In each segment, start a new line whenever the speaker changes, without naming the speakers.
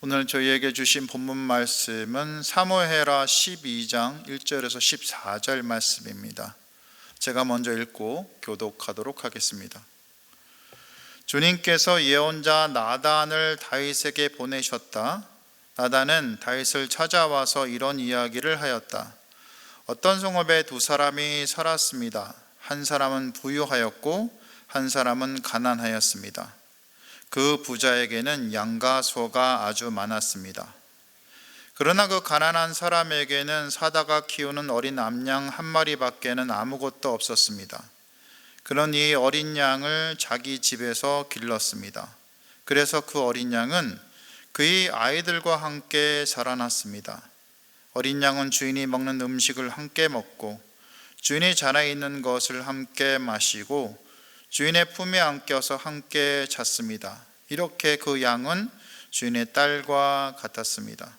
오늘 저희에게 주신 본문 말씀은 사무엘하 12장 1절에서 14절 말씀입니다. 제가 먼저 읽고 교독하도록 하겠습니다. 주님께서 예언자 나단을 다윗에게 보내셨다. 나단은 다윗을 찾아와서 이런 이야기를 하였다. 어떤 성읍에 두 사람이 살았습니다. 한 사람은 부유하였고 한 사람은 가난하였습니다. 그 부자에게는 양과 소가 아주 많았습니다. 그러나 그 가난한 사람에게는 사다가 키우는 어린 암양 한 마리밖에는 아무것도 없었습니다. 그런 이 어린 양을 자기 집에서 길렀습니다. 그래서 그 어린 양은 그의 아이들과 함께 자라났습니다. 어린 양은 주인이 먹는 음식을 함께 먹고 주인이 자나 있는 것을 함께 마시고 주인의 품에 안겨서 함께 잤습니다. 이렇게 그 양은 주인의 딸과 같았습니다.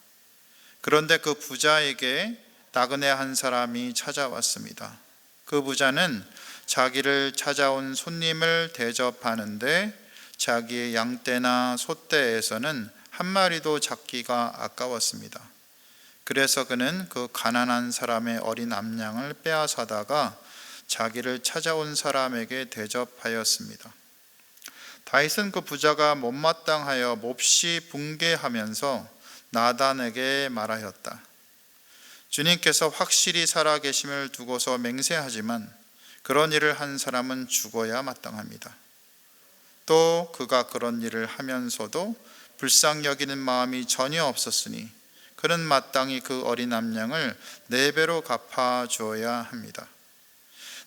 그런데 그 부자에게 나그네 한 사람이 찾아왔습니다. 그 부자는 자기를 찾아온 손님을 대접하는데 자기의 양떼나 소떼에서는 한 마리도 잡기가 아까웠습니다. 그래서 그는 그 가난한 사람의 어린 암양을 빼앗아다가 자기를 찾아온 사람에게 대접하였습니다. 다윗은 그 부자가 못마땅하여 몹시 붕괴하면서 나단에게 말하였다. 주님께서 확실히 살아계심을 두고서 맹세하지만 그런 일을 한 사람은 죽어야 마땅합니다. 또 그가 그런 일을 하면서도 불쌍히 여기는 마음이 전혀 없었으니 그는 마땅히 그 어린 암양을 4배로 갚아주어야 합니다.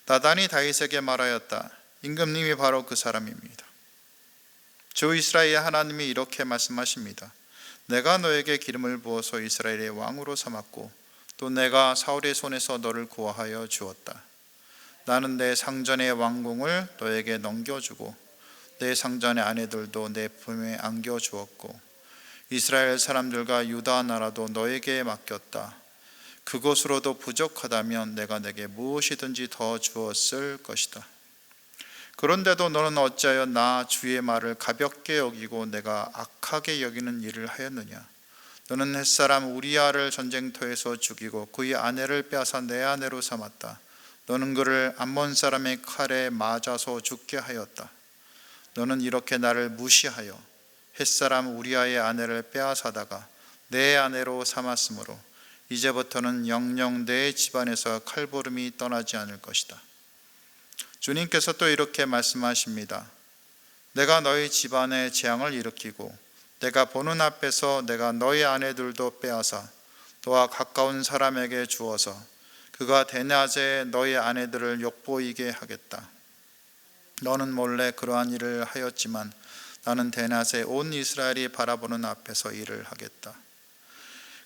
나단이 다윗에게 말하였다. 임금님이 바로 그 사람입니다. 주 이스라엘의 하나님이 이렇게 말씀하십니다. 내가 너에게 기름을 부어서 이스라엘의 왕으로 삼았고 또 내가 사울의 손에서 너를 구하여 주었다. 나는 내 상전의 왕궁을 너에게 넘겨주고 내 상전의 아내들도 내 품에 안겨주었고 이스라엘 사람들과 유다 나라도 너에게 맡겼다. 그것으로도 부족하다면 내가 내게 무엇이든지 더 주었을 것이다. 그런데도 너는 어찌하여 나 주의 말을 가볍게 여기고 내가 악하게 여기는 일을 하였느냐? 너는 햇사람 우리야를 전쟁터에서 죽이고 그의 아내를 빼앗아 내 아내로 삼았다. 너는 그를 암몬 사람의 칼에 맞아서 죽게 하였다. 너는 이렇게 나를 무시하여 햇사람 우리야의 아내를 빼앗아다가 내 아내로 삼았으므로 이제부터는 영영 내 집안에서 칼부름이 떠나지 않을 것이다. 주님께서 또 이렇게 말씀하십니다. 내가 너희 집안에 재앙을 일으키고 내가 보는 앞에서 내가 너희 아내들도 빼앗아 너와 가까운 사람에게 주어서 그가 대낮에 너희 아내들을 욕보이게 하겠다. 너는 몰래 그러한 일을 하였지만 나는 대낮에 온 이스라엘이 바라보는 앞에서 일을 하겠다.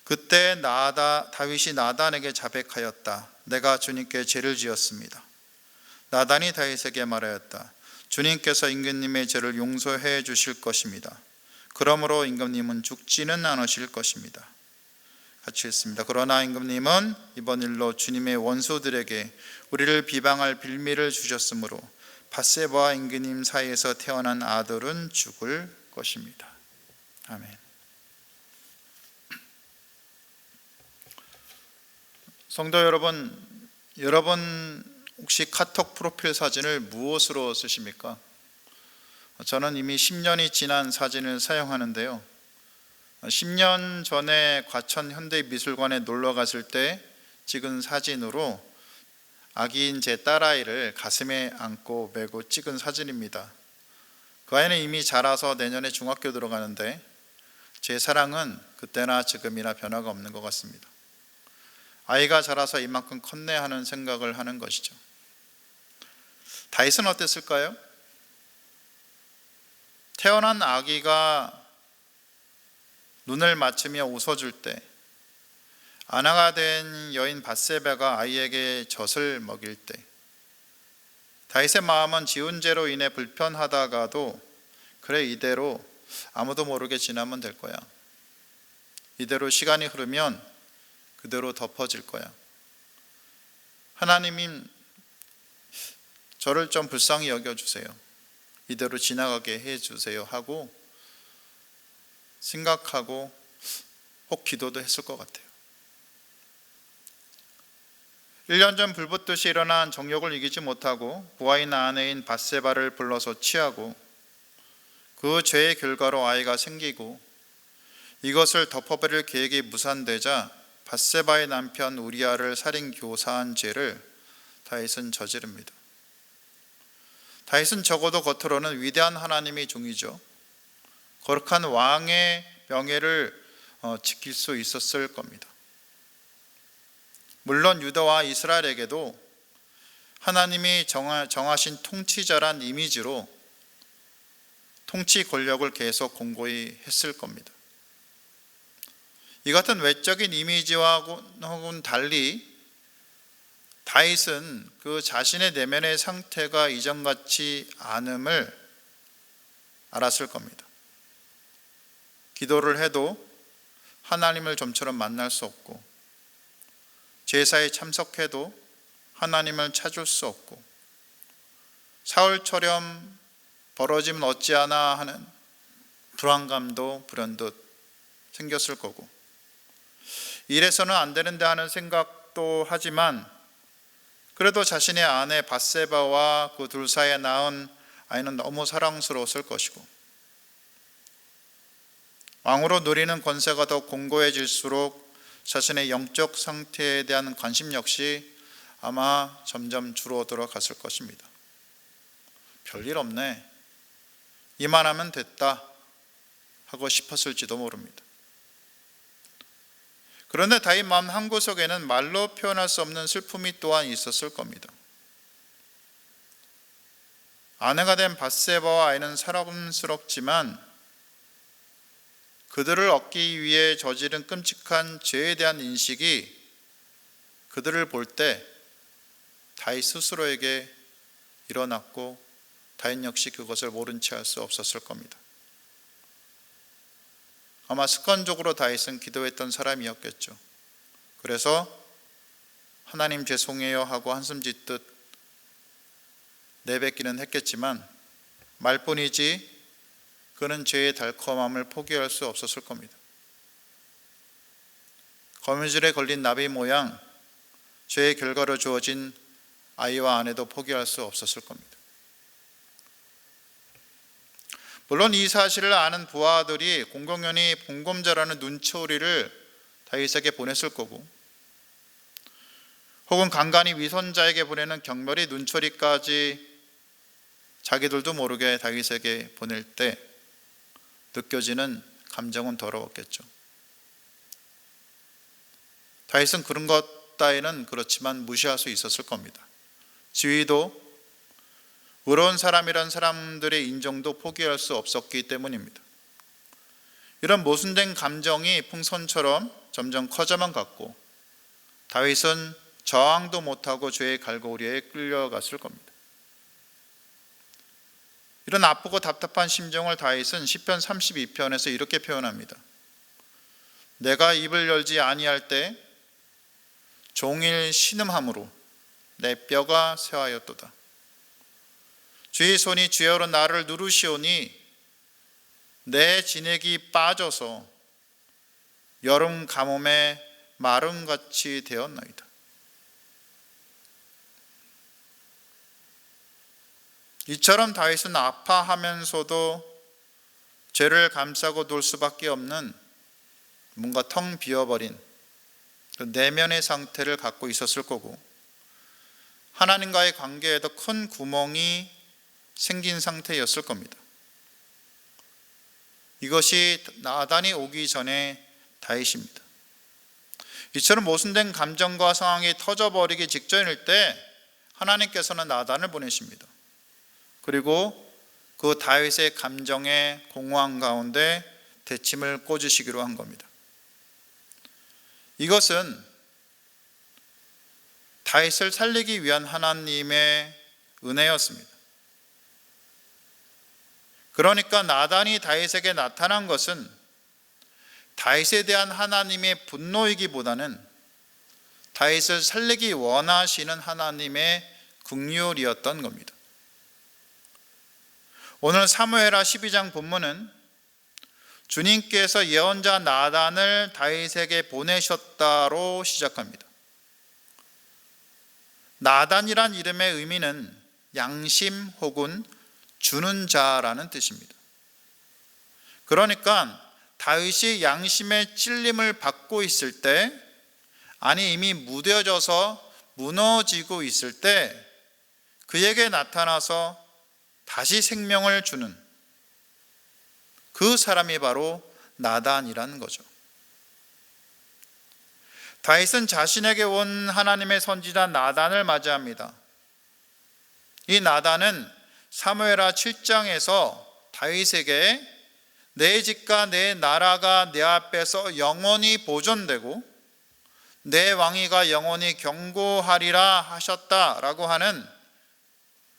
그때 다윗이 나단에게 자백하였다. 내가 주님께 죄를 지었습니다. 나단이 다윗에게 말하였다. 주님께서 임금님의 죄를 용서해 주실 것입니다. 그러므로 임금님은 죽지는 않으실 것입니다. 같이 읽습니다. 그러나 임금님은 이번 일로 주님의 원수들에게 우리를 비방할 빌미를 주셨으므로 밧세바와 임금님 사이에서 태어난 아들은 죽을 것입니다. 아멘. 성도 여러분 혹시 카톡 프로필 사진을 무엇으로 쓰십니까? 저는 이미 10년이 지난 사진을 사용하는데요. 10년 전에 과천 현대미술관에 놀러 갔을 때 찍은 사진으로 아기인 제 딸아이를 가슴에 안고 메고 찍은 사진입니다. 그 아이는 이미 자라서 내년에 중학교 들어가는데 제 사랑은 그때나 지금이나 변화가 없는 것 같습니다. 아이가 자라서 이만큼 컸네 하는 생각을 하는 것이죠. 다윗은 어땠을까요? 태어난 아기가 눈을 맞추며 웃어줄 때, 아내가 된 여인 밧세바가 아이에게 젖을 먹일 때, 다윗의 마음은 지은 죄로 인해 불편하다가도 그래 이대로 아무도 모르게 지나면 될 거야. 이대로 시간이 흐르면 그대로 덮어질 거야. 하나님이 저를 좀 불쌍히 여겨주세요. 이대로 지나가게 해주세요 하고 생각하고 혹 기도도 했을 것 같아요. 1년 전 불붙듯이 일어난 정욕을 이기지 못하고 부하인 아내인 밧세바를 불러서 취하고 그 죄의 결과로 아이가 생기고 이것을 덮어버릴 계획이 무산되자 밧세바의 남편 우리아를 살인 교사한 죄를 다윗은 저지릅니다. 다윗은 적어도 겉으로는 위대한 하나님의 종이죠. 거룩한 왕의 명예를 지킬 수 있었을 겁니다. 물론 유다와 이스라엘에게도 하나님이 정하신 통치자란 이미지로 통치 권력을 계속 공고히 했을 겁니다. 이 같은 외적인 이미지와는 달리 다윗은 그 자신의 내면의 상태가 이전같이 않음을 알았을 겁니다. 기도를 해도 하나님을 좀처럼 만날 수 없고, 제사에 참석해도 하나님을 찾을 수 없고, 사울처럼 벌어지면 어찌하나 하는 불안감도 불현듯 생겼을 거고, 이래서는 안 되는데 하는 생각도 하지만 그래도 자신의 아내 밧세바와 그 둘 사이에 낳은 아이는 너무 사랑스러웠을 것이고, 왕으로 누리는 권세가 더 공고해질수록 자신의 영적 상태에 대한 관심 역시 아마 점점 줄어들어 갔을 것입니다. 별일 없네, 이만하면 됐다 하고 싶었을지도 모릅니다. 그런데 다윗 마음 한구석에는 말로 표현할 수 없는 슬픔이 또한 있었을 겁니다. 아내가 된 밧세바와 아이는 사랑스럽지만 그들을 얻기 위해 저지른 끔찍한 죄에 대한 인식이 그들을 볼 때 다윗 스스로에게 일어났고, 다윗 역시 그것을 모른 채 할 수 없었을 겁니다. 아마 습관적으로 다윗은 기도했던 사람이었겠죠. 그래서 하나님 죄송해요 하고 한숨 짓듯 내뱉기는 했겠지만 말뿐이지 그는 죄의 달콤함을 포기할 수 없었을 겁니다. 거미줄에 걸린 나비 모양 죄의 결과로 주어진 아이와 아내도 포기할 수 없었을 겁니다. 물론 이 사실을 아는 부하들이 공공연히 봉검자라는 눈초리를 다윗에게 보냈을 거고, 혹은 간간히 위선자에게 보내는 경멸의 눈초리까지 자기들도 모르게 다윗에게 보낼 때 느껴지는 감정은 더러웠겠죠. 다윗은 그런 것 따위는 그렇지만 무시할 수 있었을 겁니다. 지위도 의로운 사람이란 사람들의 인정도 포기할 수 없었기 때문입니다. 이런 모순된 감정이 풍선처럼 점점 커져만 갔고, 다윗은 저항도 못하고 죄의 갈고리에 끌려갔을 겁니다. 이런 아프고 답답한 심정을 다윗은 시편 32편에서 이렇게 표현합니다. 내가 입을 열지 아니할 때 종일 신음함으로 내 뼈가 쇠하였도다. 주의 손이 주여로 나를 누르시오니 내 진액이 빠져서 여름 가뭄에 마름같이 되었나이다. 이처럼 다윗은 아파하면서도 죄를 감싸고 둘 수밖에 없는 뭔가 텅 비어버린 그 내면의 상태를 갖고 있었을 거고, 하나님과의 관계에도 큰 구멍이 생긴 상태였을 겁니다. 이것이 나단이 오기 전에 다윗입니다. 이처럼 모순된 감정과 상황이 터져버리기 직전일 때 하나님께서는 나단을 보내십니다. 그리고 그 다윗의 감정의 공허함 가운데 대침을 꽂으시기로 한 겁니다. 이것은 다윗을 살리기 위한 하나님의 은혜였습니다. 그러니까 나단이 다윗에게 나타난 것은 다윗에 대한 하나님의 분노이기보다는 다윗을 살리기 원하시는 하나님의 긍휼이었던 겁니다. 오늘 사무엘하 12장 본문은 주님께서 예언자 나단을 다윗에게 보내셨다로 시작합니다. 나단이란 이름의 의미는 양심 혹은 주는 자라는 뜻입니다. 그러니까 다윗이 양심의 찔림을 받고 있을 때, 아니 이미 무뎌져서 무너지고 있을 때 그에게 나타나서 다시 생명을 주는 그 사람이 바로 나단이라는 거죠. 다윗은 자신에게 온 하나님의 선지자 나단을 맞이합니다. 이 나단은 사무엘하 7장에서 다윗에게 내 집과 내 나라가 내 앞에서 영원히 보존되고 내 왕위가 영원히 경고하리라 하셨다라고 하는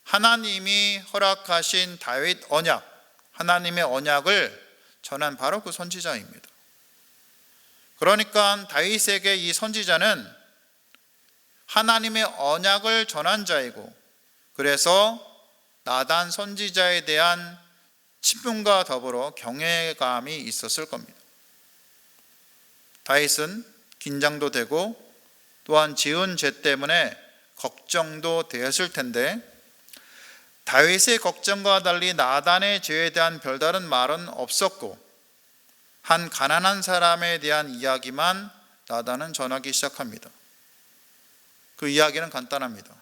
하나님이 허락하신 다윗 언약, 하나님의 언약을 전한 바로 그 선지자입니다. 그러니까 다윗에게 이 선지자는 하나님의 언약을 전한 자이고, 그래서 나단 선지자에 대한 친분과 더불어 경외감이 있었을 겁니다. 다윗은 긴장도 되고 또한 지은 죄 때문에 걱정도 되었을 텐데, 다윗의 걱정과 달리 나단의 죄에 대한 별다른 말은 없었고 한 가난한 사람에 대한 이야기만 나단은 전하기 시작합니다. 그 이야기는 간단합니다.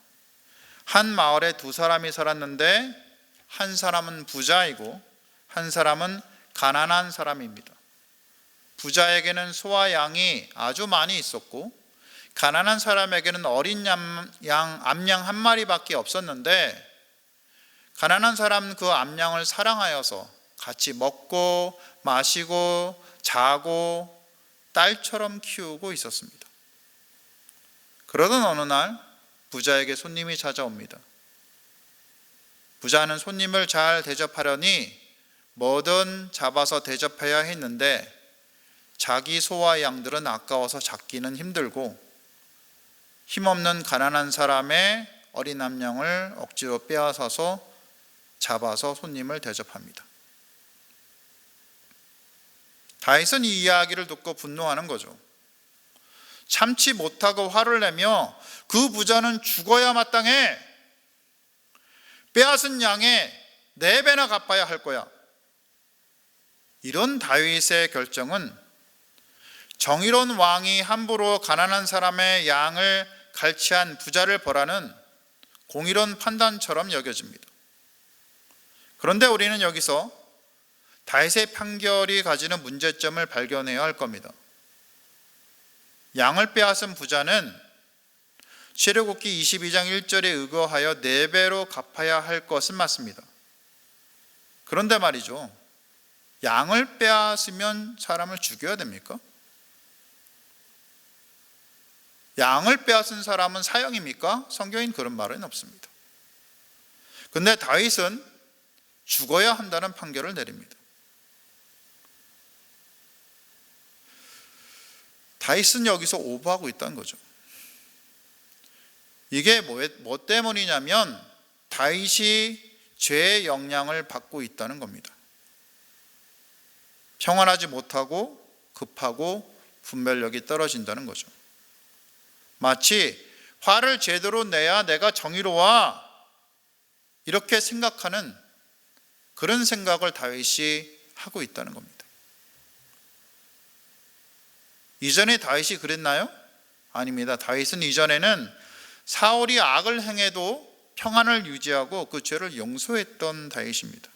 한 마을에 두 사람이 살았는데 한 사람은 부자이고 한 사람은 가난한 사람입니다. 부자에게는 소와 양이 아주 많이 있었고 가난한 사람에게는 어린 암양 한 마리밖에 없었는데, 가난한 사람은 그 암양을 사랑하여서 같이 먹고 마시고 자고 딸처럼 키우고 있었습니다. 그러던 어느 날 부자에게 손님이 찾아옵니다. 부자는 손님을 잘 대접하려니 뭐든 잡아서 대접해야 했는데 자기 소와 양들은 아까워서 잡기는 힘들고 힘없는 가난한 사람의 어린 암양을 억지로 빼앗아서 잡아서 손님을 대접합니다. 다윗은 이 이야기를 듣고 분노하는 거죠. 참지 못하고 화를 내며 그 부자는 죽어야 마땅해. 빼앗은 양에 4배나 갚아야 할 거야. 이런 다윗의 결정은 정의로운 왕이 함부로 가난한 사람의 양을 갈취한 부자를 벌하는 공의로운 판단처럼 여겨집니다. 그런데 우리는 여기서 다윗의 판결이 가지는 문제점을 발견해야 할 겁니다. 양을 빼앗은 부자는 출애굽기 22장 1절에 의거하여 4배로 갚아야 할 것은 맞습니다. 그런데 말이죠, 양을 빼앗으면 사람을 죽여야 됩니까? 양을 빼앗은 사람은 사형입니까? 성경엔 그런 말은 없습니다. 근데 다윗은 죽어야 한다는 판결을 내립니다. 다윗은 여기서 오버하고 있다는 거죠. 이게 뭐 때문이냐면 다윗이 죄의 영향을 받고 있다는 겁니다. 평안하지 못하고 급하고 분별력이 떨어진다는 거죠. 마치 화를 제대로 내야 내가 정의로워 이렇게 생각하는 그런 생각을 다윗이 하고 있다는 겁니다. 이전에 다윗이 그랬나요? 아닙니다. 다윗은 이전에는 사울이 악을 행해도 평안을 유지하고 그 죄를 용서했던 다윗입니다.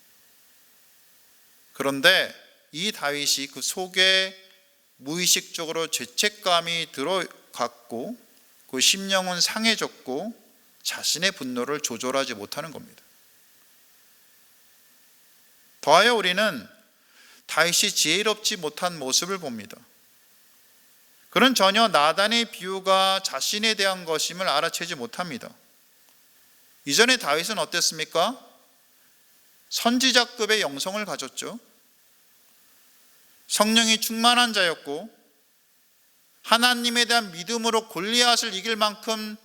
그런데 이 다윗이 그 속에 무의식적으로 죄책감이 들어갔고 그 심령은 상해졌고 자신의 분노를 조절하지 못하는 겁니다. 더하여 우리는 다윗이 지혜롭지 못한 모습을 봅니다. 그는 전혀 나단의 비유가 자신에 대한 것임을 알아채지 못합니다. 이전에 다윗은 어땠습니까? 선지자급의 영성을 가졌죠. 성령이 충만한 자였고 하나님에 대한 믿음으로 골리앗을 이길 만큼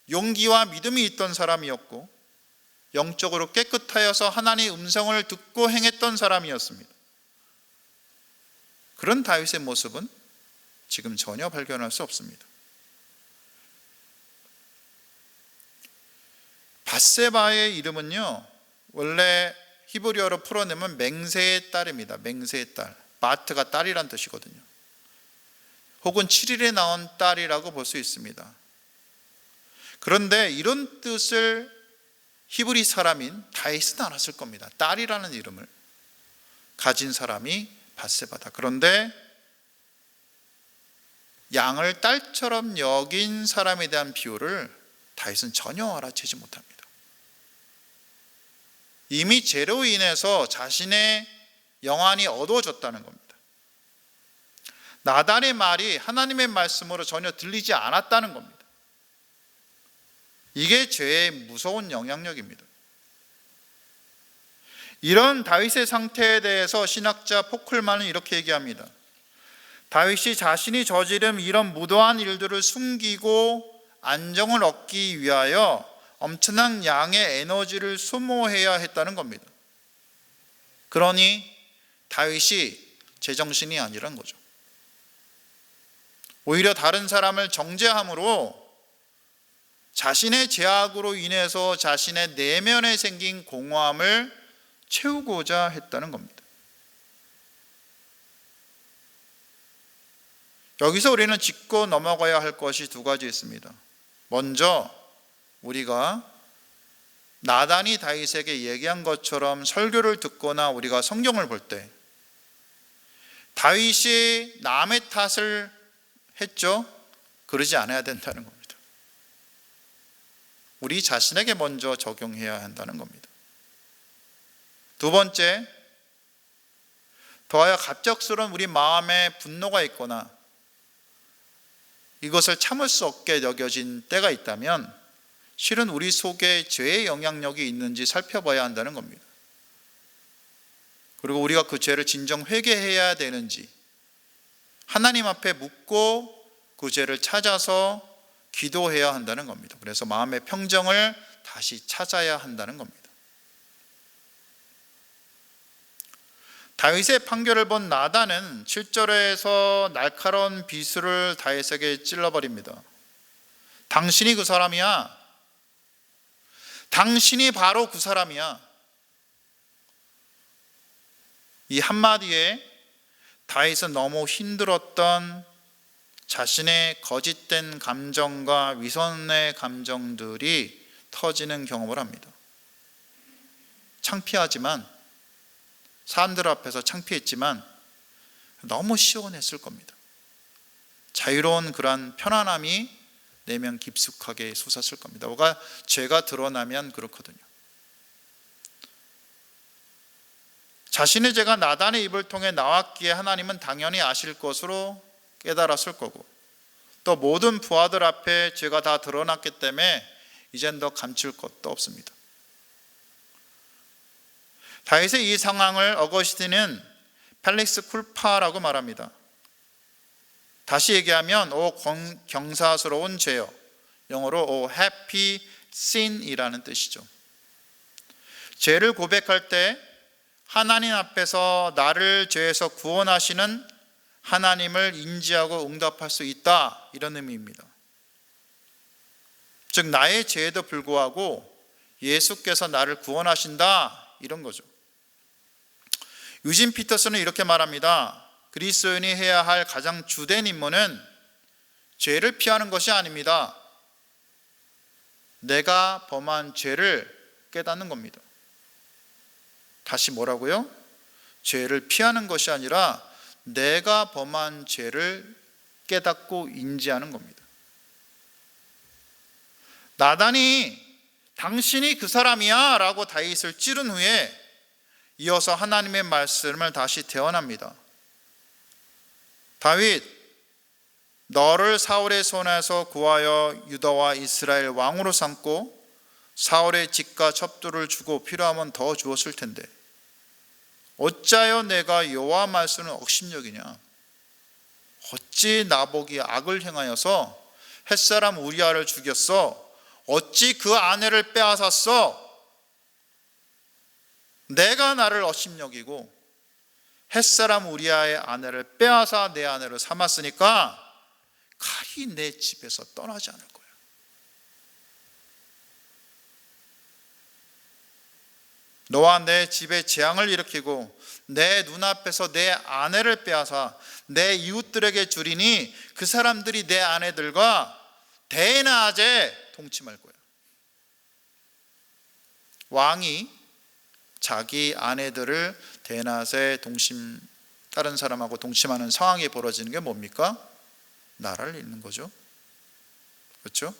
용기와 믿음이 있던 사람이었고 영적으로 깨끗하여서 하나님의 음성을 듣고 행했던 사람이었습니다. 그런 다윗의 모습은 지금 전혀 발견할 수 없습니다. 밧세바의 이름은요, 원래 히브리어로 풀어내면 맹세의 딸입니다. 맹세의 딸. 마트가 딸이란 뜻이거든요. 혹은 7일에 나온 딸이라고 볼 수 있습니다. 그런데 이런 뜻을 히브리 사람인 다윗은 알았을 겁니다. 딸이라는 이름을 가진 사람이 밧세바다. 그런데 양을 딸처럼 여긴 사람에 대한 비유를 다윗은 전혀 알아채지 못합니다. 이미 죄로 인해서 자신의 영안이 어두워졌다는 겁니다. 나단의 말이 하나님의 말씀으로 전혀 들리지 않았다는 겁니다. 이게 죄의 무서운 영향력입니다. 이런 다윗의 상태에 대해서 신학자 포클만은 이렇게 얘기합니다. 다윗이 자신이 저지른 이런 무도한 일들을 숨기고 안정을 얻기 위하여 엄청난 양의 에너지를 소모해야 했다는 겁니다. 그러니 다윗이 제정신이 아니란 거죠. 오히려 다른 사람을 정죄함으로 자신의 죄악으로 인해서 자신의 내면에 생긴 공허함을 채우고자 했다는 겁니다. 여기서 우리는 짚고 넘어가야 할 것이 두 가지 있습니다. 먼저 우리가 나단이 다윗에게 얘기한 것처럼 설교를 듣거나 우리가 성경을 볼 때 다윗이 남의 탓을 했죠? 그러지 않아야 된다는 겁니다. 우리 자신에게 먼저 적용해야 한다는 겁니다. 두 번째, 더하여 갑작스러운 우리 마음에 분노가 있거나 이것을 참을 수 없게 여겨진 때가 있다면 실은 우리 속에 죄의 영향력이 있는지 살펴봐야 한다는 겁니다. 그리고 우리가 그 죄를 진정 회개해야 되는지 하나님 앞에 묻고 그 죄를 찾아서 기도해야 한다는 겁니다. 그래서 마음의 평정을 다시 찾아야 한다는 겁니다. 다윗의 판결을 본 나단은 7절에서 날카로운 비수를 다윗에게 찔러버립니다. 당신이 그 사람이야. 당신이 바로 그 사람이야. 이 한마디에 다윗은 너무 힘들었던 자신의 거짓된 감정과 위선의 감정들이 터지는 경험을 합니다. 창피하지만, 사람들 앞에서 창피했지만 너무 시원했을 겁니다. 자유로운 그러한 편안함이 내면 깊숙하게 솟았을 겁니다. 뭐가 죄가 드러나면 그렇거든요. 자신의 죄가 나단의 입을 통해 나왔기에 하나님은 당연히 아실 것으로 깨달았을 거고, 또 모든 부하들 앞에 죄가 다 드러났기 때문에 이젠 더 감출 것도 없습니다. 다윗의 이 상황을 어거스틴은 펠릭스 쿨파라고 말합니다. 다시 얘기하면 오 경사스러운 죄요, 영어로 오 happy sin이라는 뜻이죠. 죄를 고백할 때 하나님 앞에서 나를 죄에서 구원하시는 하나님을 인지하고 응답할 수 있다, 이런 의미입니다. 즉 나의 죄에도 불구하고 예수께서 나를 구원하신다, 이런 거죠. 유진 피터슨은 이렇게 말합니다. 그리스도인이 해야 할 가장 주된 임무는 죄를 피하는 것이 아닙니다. 내가 범한 죄를 깨닫는 겁니다. 다시 뭐라고요? 죄를 피하는 것이 아니라 내가 범한 죄를 깨닫고 인지하는 겁니다. 나단이 당신이 그 사람이야 라고 다윗을 찌른 후에 이어서 하나님의 말씀을 다시 대언합니다. 다윗, 너를 사울의 손에서 구하여 유다와 이스라엘 왕으로 삼고 사울의 집과 첩도를 주고 필요하면 더 주었을 텐데 어찌하여 내가 여호와 말씀을 억심여기냐? 어찌 나보기 악을 행하여서 햇사람 우리아를 죽였어? 어찌 그 아내를 빼앗았어? 내가 나를 억심여기고 햇사람 우리아의 아내를 빼앗아 내 아내로 삼았으니까 칼이 내 집에서 떠나지 않을 거야. 너와 내 집에 재앙을 일으키고 내 눈앞에서 내 아내를 빼앗아 내 이웃들에게 주리니 그 사람들이 내 아내들과 대낮에 동침할 거야. 왕이 자기 아내들을 대낮에 다른 사람하고 동침하는 상황이 벌어지는 게 뭡니까? 나라를 잃는 거죠. 그렇죠?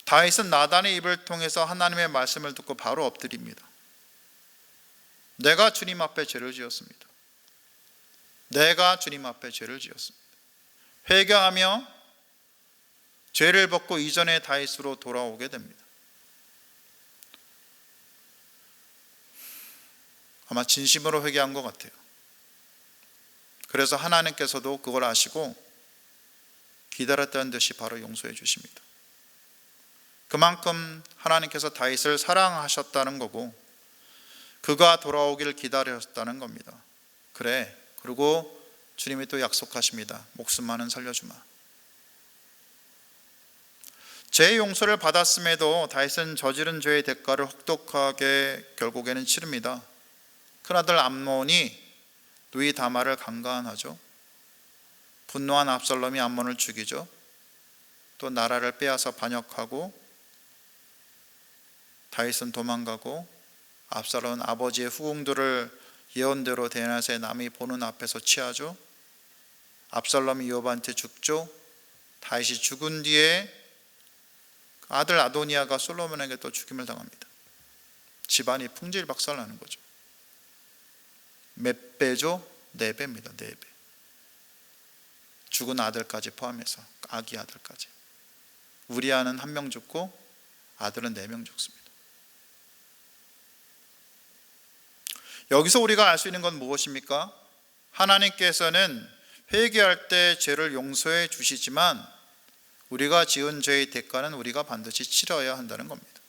다윗은 나단의 입을 통해서 하나님의 말씀을 듣고 바로 엎드립니다. 내가 주님 앞에 죄를 지었습니다. 내가 주님 앞에 죄를 지었습니다. 회개하며 죄를 벗고 이전의 다윗으로 돌아오게 됩니다. 아마 진심으로 회개한 것 같아요. 그래서 하나님께서도 그걸 아시고 기다렸다는 듯이 바로 용서해 주십니다. 그만큼 하나님께서 다윗을 사랑하셨다는 거고 그가 돌아오기를 기다렸다는 겁니다. 그래, 그리고 주님이 또 약속하십니다. 목숨만은 살려주마. 죄의 용서를 받았음에도 다윗은 저지른 죄의 대가를 혹독하게 결국에는 치릅니다. 큰아들 암논이 누이 다말을 강간하죠. 분노한 압살롬이 암논을 죽이죠. 또 나라를 빼앗아 반역하고 다윗은 도망가고 압살롬은 아버지의 후궁들을 예언대로 대낮에 남이 보는 앞에서 취하죠. 압살롬이 요압한테 죽죠. 다윗이 죽은 뒤에 아들 아도니아가 솔로몬에게 또 죽임을 당합니다. 집안이 풍질박살나는 거죠. 몇 배죠? 4배입니다. 4배. 죽은 아들까지 포함해서, 아기 아들까지. 우리아는 1명 죽고 아들은 4명 죽습니다. 여기서 우리가 알 수 있는 건 무엇입니까? 하나님께서는 회개할 때 죄를 용서해 주시지만 우리가 지은 죄의 대가는 우리가 반드시 치러야 한다는 겁니다.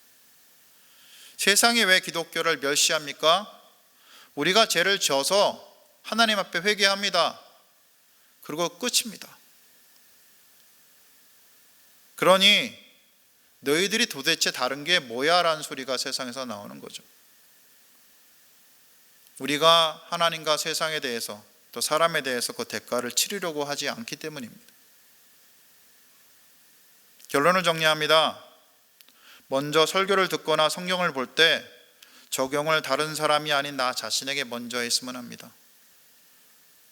세상이 왜 기독교를 멸시합니까? 우리가 죄를 져서 하나님 앞에 회개합니다. 그리고 끝입니다. 그러니 너희들이 도대체 다른 게 뭐야? 라는 소리가 세상에서 나오는 거죠. 우리가 하나님과 세상에 대해서 또 사람에 대해서 그 대가를 치르려고 하지 않기 때문입니다. 결론을 정리합니다. 먼저 설교를 듣거나 성경을 볼 때 적용을 다른 사람이 아닌 나 자신에게 먼저 했으면 합니다.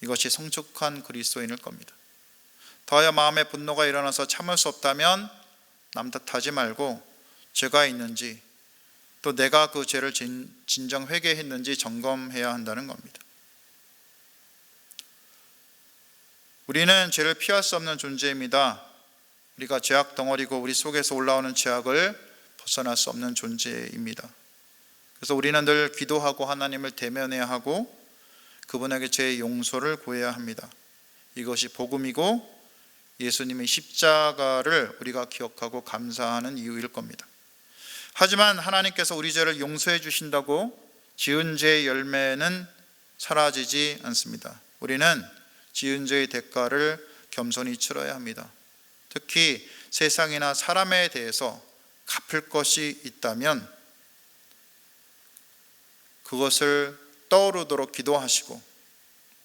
이것이 성숙한 그리스도인일 겁니다. 더하여 마음에 분노가 일어나서 참을 수 없다면 남 탓하지 말고 죄가 있는지 또 내가 그 죄를 진정 회개했는지 점검해야 한다는 겁니다. 우리는 죄를 피할 수 없는 존재입니다. 우리가 죄악 덩어리고 우리 속에서 올라오는 죄악을 벗어날 수 없는 존재입니다. 그래서 우리는 늘 기도하고 하나님을 대면해야 하고 그분에게 죄의 용서를 구해야 합니다. 이것이 복음이고 예수님의 십자가를 우리가 기억하고 감사하는 이유일 겁니다. 하지만 하나님께서 우리 죄를 용서해 주신다고 지은 죄의 열매는 사라지지 않습니다. 우리는 지은 죄의 대가를 겸손히 치러야 합니다. 특히 세상이나 사람에 대해서 갚을 것이 있다면 그것을 떠오르도록 기도하시고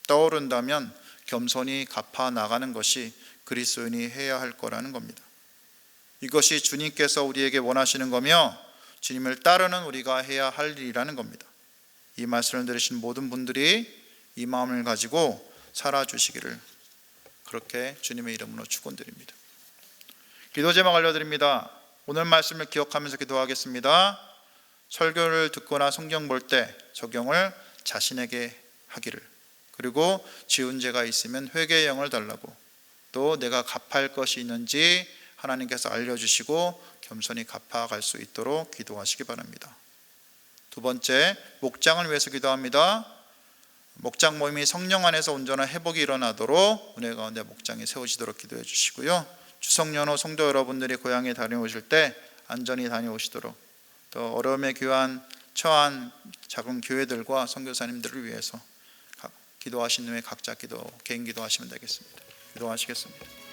떠오른다면 겸손히 갚아 나가는 것이 그리스도인이 해야 할 거라는 겁니다. 이것이 주님께서 우리에게 원하시는 거며 주님을 따르는 우리가 해야 할 일이라는 겁니다. 이 말씀을 들으신 모든 분들이 이 마음을 가지고 살아주시기를 그렇게 주님의 이름으로 축원드립니다. 기도 제목 알려드립니다. 오늘 말씀을 기억하면서 기도하겠습니다. 설교를 듣거나 성경 볼 때 적용을 자신에게 하기를, 그리고 지은 죄가 있으면 회개의 영을 달라고, 또 내가 갚을 것이 있는지 하나님께서 알려주시고 겸손히 갚아갈 수 있도록 기도하시기 바랍니다. 두 번째, 목장을 위해서 기도합니다. 목장 모임이 성령 안에서 온전한 회복이 일어나도록 은혜 가운데 목장이 세워지도록 기도해 주시고요. 추석 연휴 성도 여러분들이 고향에 다녀오실 때 안전히 다녀오시도록, 또 어려움에 처한 작은 교회들과 선교사님들을 위해서 기도하신 후에 각자 개인 기도하시면 되겠습니다. 기도하시겠습니다.